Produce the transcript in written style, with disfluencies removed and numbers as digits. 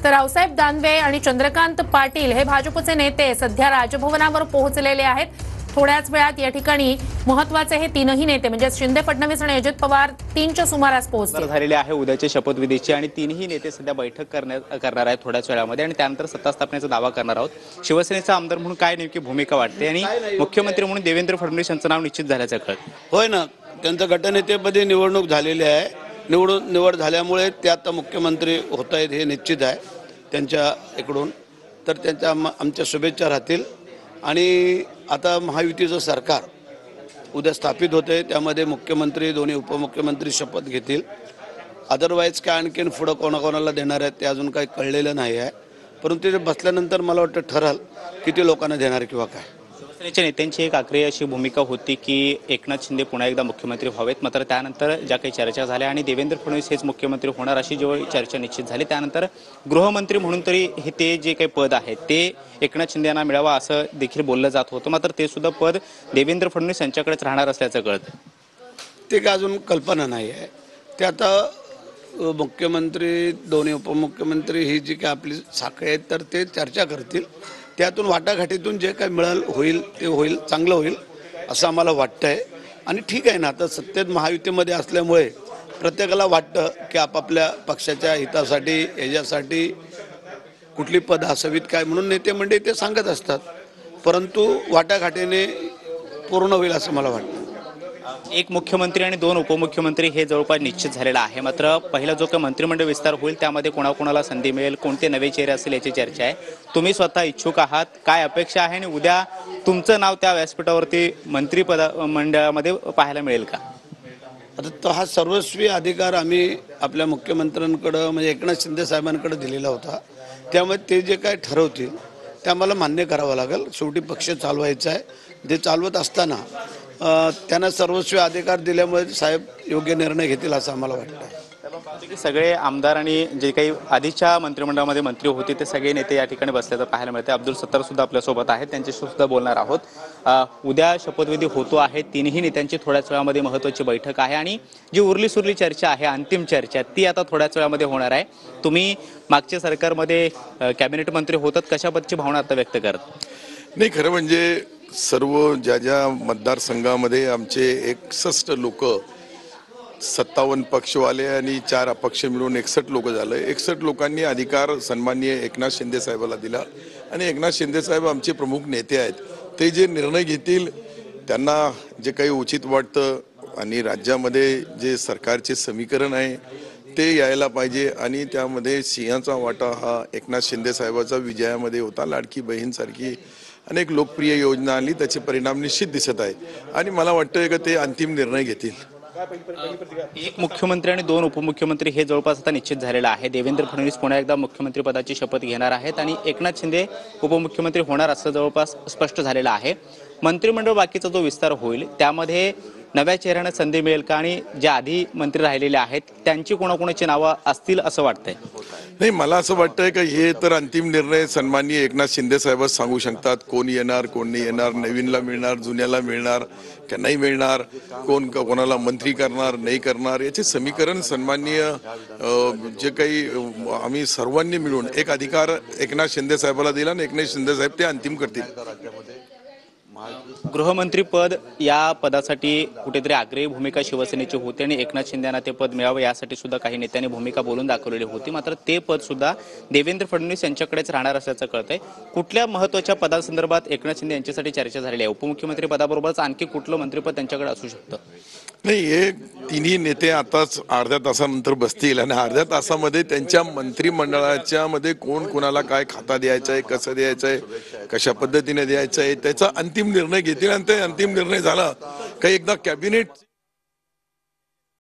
तर रावसाहेब दानवे आणि चंद्रकांत पाटील हे भाजपचे नेते सध्या राजभवनावर पोहोचलेले आहेत। थोड्याच वेळात या ठिकाणी महत्त्वाचे हे तीनही नेते म्हणजे शिंदे, फडणवीस आणि अजित पवार 3च्या सुमारास पोहोचतील झालेले आहे उद्याचे शपथविधीची आणि तीनही नेते सध्या बैठक करणार आहेत थोड्याच वेळामध्ये आणि त्यानंतर सत्ता स्थापनेचा दावा करणार आहोत। शिवसेनेचा आमदार म्हणून काय नेमकी भूमिका वाटते आणि मुख्यमंत्री म्हणून देवेंद्र फडणवीस यांचं नाव निश्चित झाल्याचं कळतं। होय ना, त्यांचं गटनेतेपदी निवडणूक झालेली आहे। निवड झाल्यामुळे ते आता मुख्यमंत्री होत आहेत हे निश्चित आहे त्यांच्या इकडून। तर त्यांच्या आमच्या शुभेच्छा राहतील आणि आता महायुतीचं सरकार उद्या स्थापित होते, त्यामध्ये मुख्यमंत्री दोन्ही उपमुख्यमंत्री शपथ घेतील। अदरवाईज काय आणखीन पुढं कोणाकोणाला देणार आहेत ते अजून काही कळलेलं नाही आहे, परंतु ते बसल्यानंतर मला वाटतं ठरल किती लोकांना देणार किंवा काय। शिवसेनेच्या नेत्यांची एक आग्रही अशी भूमिका होती की एकनाथ शिंदे पुन्हा एकदा मुख्यमंत्री व्हावेत, मात्र त्यानंतर ज्या काही चर्चा झाल्या आणि देवेंद्र फडणवीस हेच मुख्यमंत्री होणार अशी जेव्हा चर्चा निश्चित झाली त्यानंतर गृहमंत्री म्हणून तरी हे ते जे काही पद आहे ते एकनाथ शिंदे यांना मिळावं असं देखील बोललं जात होतं, मात्र ते सुद्धा पद देवेंद्र फडणवीस यांच्याकडेच राहणार असल्याचं कळतं। ते काय अजून कल्पना नाही आहे, ते आता मुख्यमंत्री दोन्ही उपमुख्यमंत्री ही जी काय आपली साखळी आहेत तर ते चर्चा करतील, त्यातून वाटाघाटीतून जे काही मिळेल होईल ते होईल, चांगलं होईल असं आम्हाला वाटतंय। आणि ठीक आहे ना, आता सत्तेत महायुतीमध्ये असल्यामुळे प्रत्येकाला वाटतं की आपापल्या पक्षाच्या हितासाठी याच्यासाठी कुठली पद असावीत काय म्हणून नेते मंडळी ते सांगत असतात, परंतु वाटाघाटीने पूर्ण होईल असं मला वाटतं। एक मुख्यमंत्री आणि दोन उपमुख्यमंत्री हे जवळपास निश्चित झालेलं आहे, मात्र पहिला जो काही मंत्रिमंडळ विस्तार होईल त्यामध्ये कोणाकोणाला संधी मिळेल, कोणते नवे चेहरे असतील याची चर्चा आहे। तुम्ही स्वतः इच्छुक आहात, काय अपेक्षा आहे आणि उद्या तुमचं नाव त्या व्यासपीठावरती मंत्रिमंडळामध्ये पाहायला मिळेल का? आता तो हा सर्वस्वी अधिकार आम्ही आपल्या मुख्यमंत्र्यांकडं म्हणजे एकनाथ शिंदे साहेबांकडे दिलेला होता, त्यामुळे ते जे काय ठरवतील ते आम्हाला मान्य करावं लागेल। शेवटी पक्ष चालवायचा आहे, जे चालवत असताना त्यांना सर्वस्वी अधिकार दिल्यामुळे साहेब योग्य निर्णय घेतील असं आम्हाला वाटतं। सगळे आमदार आणि जे काही आधीच्या मंत्रिमंडळामध्ये मंत्री होते ते सगळे नेते या ठिकाणी बसल्याचं पाहायला मिळते। अब्दुल सत्तार सुद्धा आपल्यासोबत आहेत, त्यांच्याशी सुद्धा बोलणार आहोत। उद्या शपथविधी होतो आहे, तीनही नेत्यांची थोड्याच वेळामध्ये महत्त्वाची बैठक आहे आणि जी उरली सुरली चर्चा आहे, अंतिम चर्चा ती आता थोड्याच वेळामध्ये होणार आहे। तुम्ही मागच्या सरकारमध्ये कॅबिनेट मंत्री होतात, कशा पद्धतीची भावना आता व्यक्त करत? नाही, खरं म्हणजे सर्व ज्या मतदारसंघामध्ये आमचे 61 लोक 57 पक्षवाले आणि 4 अपक्ष मिळून 61 लोक झाले। 61 लोकांनी अधिकार सन्माननीय एकनाथ शिंदे साहेबाला दिला आणि एकनाथ शिंदे साहेब आमचे प्रमुख नेते आहेत, ते जे निर्णय घेतील त्यांना जे काही उचित वाटतं आणि राज्यामध्ये जे सरकारचे समीकरण आहे ते यायला पाहिजे आणि त्यामध्ये सिंहाचा वाटा हा एकनाथ शिंदे साहेबाचा विजयामध्ये होता। लाडकी बहीणसारखी अनेक लोकप्रिय योजना आली, त्याचे परिणाम निश्चित दिसत आहे आणि मला वाटतं की ते अंतिम निर्णय घेतील। एक मुख्यमंत्री आणि दोन उपमुख्यमंत्री हे जवळपास आता निश्चित झालेलं आहे। देवेंद्र फडणवीस पुन्हा एकदा मुख्यमंत्री पदाची शपथ घेणार आहेत आणि एकनाथ शिंदे उपमुख्यमंत्री होणार असं जवळपास स्पष्ट झालेलं आहे। मंत्रिमंडळ बाकीचा जो विस्तार होईल त्यामध्ये नव्या चेहऱ्यांना संधी मिळेल का आणि जे आधी मंत्री राहिलेले आहेत त्यांची कोणाकोणाची नावं असतील असं वाटतंय? नाही, मला असं वाटतंय की हे तर अंतिम निर्णय सन्माननीय एकनाथ शिंदे साहेबच सांगू शकतात, कोण येणार कोण नाही येणार, नवीनला मिळणार जुन्याला मिळणार का नाही मिळणार, कोण कोणाला मंत्री करणार नाही करणार, याचे समीकरण सन्माननीय जे काही आम्ही सर्वांनी मिळून एक अधिकार एकनाथ शिंदे साहेबाला दिला आणि एकनाथ शिंदे साहेब ते अंतिम करतील। गृहमंत्री पद या पदासाठी कुठेतरी आग्रही भूमिका शिवसेनेची होती आणि एकनाथ शिंदे यांना ते पद मिळावं यासाठी सुद्धा काही नेत्यांनी भूमिका बोलून दाखवलेली होती, मात्र ते पद सुद्धा देवेंद्र फडणवीस यांच्याकडेच राहणार असल्याचं कळतंय। कुठल्या महत्त्वाच्या पदासंदर्भात एकनाथ शिंदे यांच्यासाठी चर्चा झालेली आहे? उपमुख्यमंत्री पदाबरोबरच आणखी कुठलं मंत्रिपद त्यांच्याकडे असू शकतं? नाही, हे तिन्ही नेते आताच अर्ध्या तासानंतर बसतील आणि अर्ध्या तासामध्ये त्यांच्या मंत्रिमंडळाच्या मध्ये कोण कोणाला काय खाता द्यायचं आहे, कसं द्यायचं आहे, कशा पद्धतीने द्यायचं आहे त्याचा अंतिम निर्णय घेतील आणि ते अंतिम निर्णय झाला काही एकदा कॅबिनेट